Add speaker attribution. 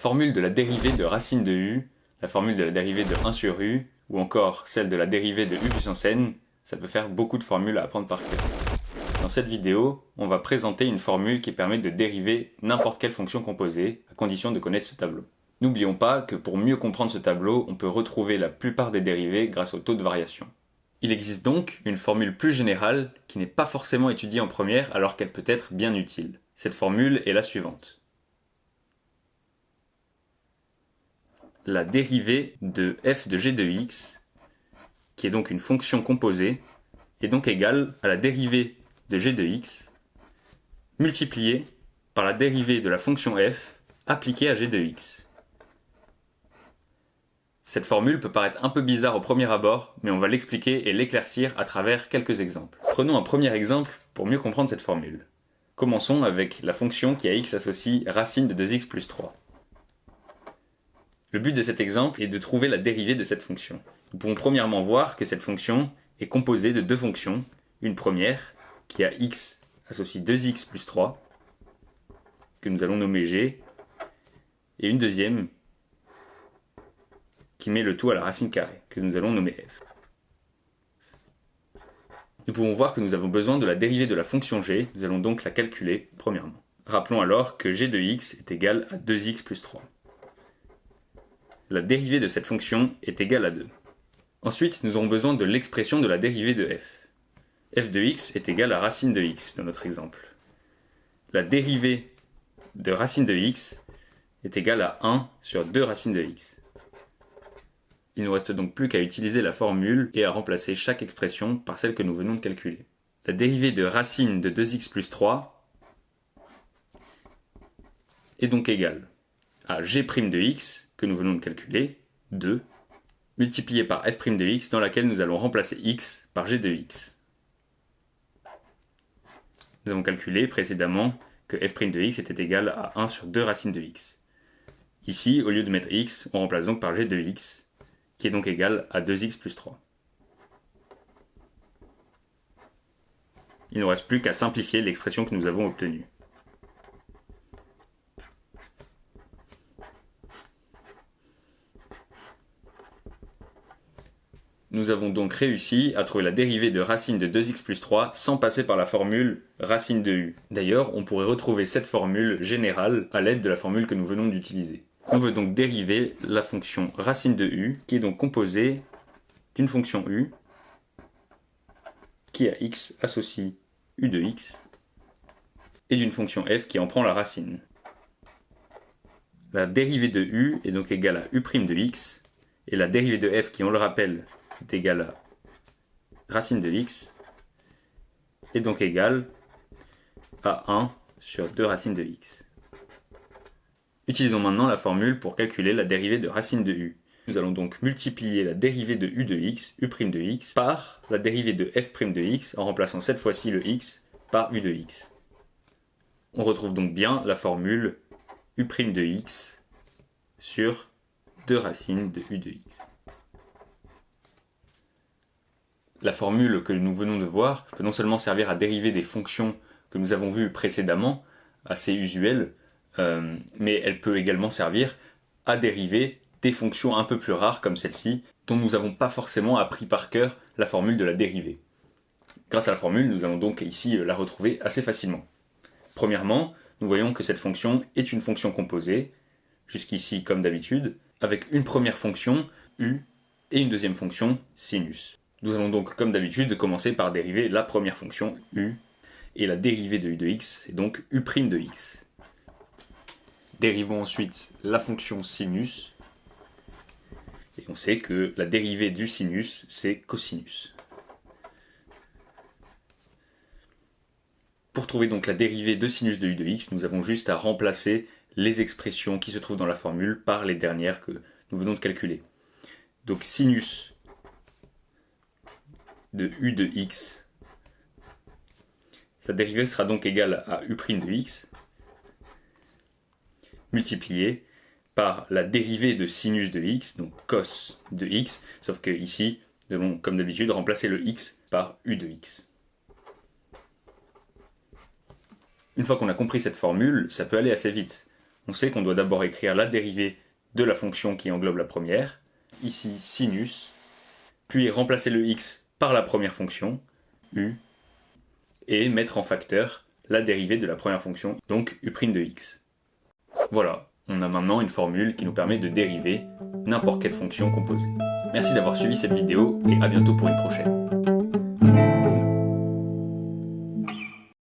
Speaker 1: formule de la dérivée de racine de u, la formule de la dérivée de 1 sur u, ou encore celle de la dérivée de u puissance n, ça peut faire beaucoup de formules à apprendre par cœur. Dans cette vidéo, on va présenter une formule qui permet de dériver n'importe quelle fonction composée, à condition de connaître ce tableau. N'oublions pas que pour mieux comprendre ce tableau, on peut retrouver la plupart des dérivées grâce au taux de variation. Il existe donc une formule plus générale qui n'est pas forcément étudiée en première alors qu'elle peut être bien utile. Cette formule est la suivante. La dérivée de f de g de x, qui est donc une fonction composée, est donc égale à la dérivée de g de x multipliée par la dérivée de la fonction f appliquée à g de x. Cette formule peut paraître un peu bizarre au premier abord, mais on va l'expliquer et l'éclaircir à travers quelques exemples. Prenons un premier exemple pour mieux comprendre cette formule. Commençons avec la fonction qui à x associe racine de 2x plus 3. Le but de cet exemple est de trouver la dérivée de cette fonction. Nous pouvons premièrement voir que cette fonction est composée de deux fonctions, une première qui a x associe 2x plus 3, que nous allons nommer g, et une deuxième qui met le tout à la racine carrée, que nous allons nommer f. Nous pouvons voir que nous avons besoin de la dérivée de la fonction g, nous allons donc la calculer premièrement. Rappelons alors que g de x est égal à 2x plus 3. La dérivée de cette fonction est égale à 2. Ensuite, nous aurons besoin de l'expression de la dérivée de f. f de x est égal à racine de x dans notre exemple. La dérivée de racine de x est égale à 1 sur 2 racines de x. Il ne nous reste donc plus qu'à utiliser la formule et à remplacer chaque expression par celle que nous venons de calculer. La dérivée de racine de 2x plus 3 est donc égale à g' de x, que nous venons de calculer, 2, multiplié par f' de x, dans laquelle nous allons remplacer x par g de x. Nous avons calculé précédemment que f' de x était égal à 1 sur 2 racines de x. Ici, au lieu de mettre x, on remplace donc par g de x, qui est donc égal à 2x plus 3. Il ne nous reste plus qu'à simplifier l'expression que nous avons obtenue. Nous avons donc réussi à trouver la dérivée de racine de 2x plus 3 sans passer par la formule racine de u. D'ailleurs, on pourrait retrouver cette formule générale à l'aide de la formule que nous venons d'utiliser. On veut donc dériver la fonction racine de u, qui est donc composée d'une fonction u, qui à x associe u de x, et d'une fonction f qui en prend la racine. La dérivée de u est donc égale à u' de x, et la dérivée de f qui, on le rappelle, est égale à racine de x, est donc égale à 1 sur 2 racines de x. Utilisons maintenant la formule pour calculer la dérivée de racine de u. Nous allons donc multiplier la dérivée de u de x, u' de x, par la dérivée de f' de x, en remplaçant cette fois-ci le x par u de x. On retrouve donc bien la formule u' de x sur 2 racines de u de x. La formule que nous venons de voir peut non seulement servir à dériver des fonctions que nous avons vues précédemment, assez usuelles, mais elle peut également servir à dériver des fonctions un peu plus rares comme celle-ci, dont nous n'avons pas forcément appris par cœur la formule de la dérivée. Grâce à la formule, nous allons donc ici la retrouver assez facilement. Premièrement, nous voyons que cette fonction est une fonction composée, jusqu'ici comme d'habitude, avec une première fonction, u, et une deuxième fonction, sinus. Nous allons donc comme d'habitude commencer par dériver la première fonction, u, et la dérivée de u de x, c'est donc u' de x. Dérivons ensuite la fonction sinus, et on sait que la dérivée du sinus, c'est cosinus. Pour trouver donc la dérivée de sinus de u de x, nous avons juste à remplacer les expressions qui se trouvent dans la formule par les dernières que nous venons de calculer. Donc sinus de u de x, sa dérivée sera donc égale à u' de x, multiplié par la dérivée de sinus de x, donc cos de x, sauf que ici, nous allons comme d'habitude remplacer le x par u de x. Une fois qu'on a compris cette formule, ça peut aller assez vite. on sait qu'on doit d'abord écrire la dérivée de la fonction qui englobe la première, ici sinus, puis remplacer le x par la première fonction, u, et mettre en facteur la dérivée de la première fonction, donc u' de x. Voilà, on a maintenant une formule qui nous permet de dériver n'importe quelle fonction composée. Merci d'avoir suivi cette vidéo et à bientôt pour une prochaine.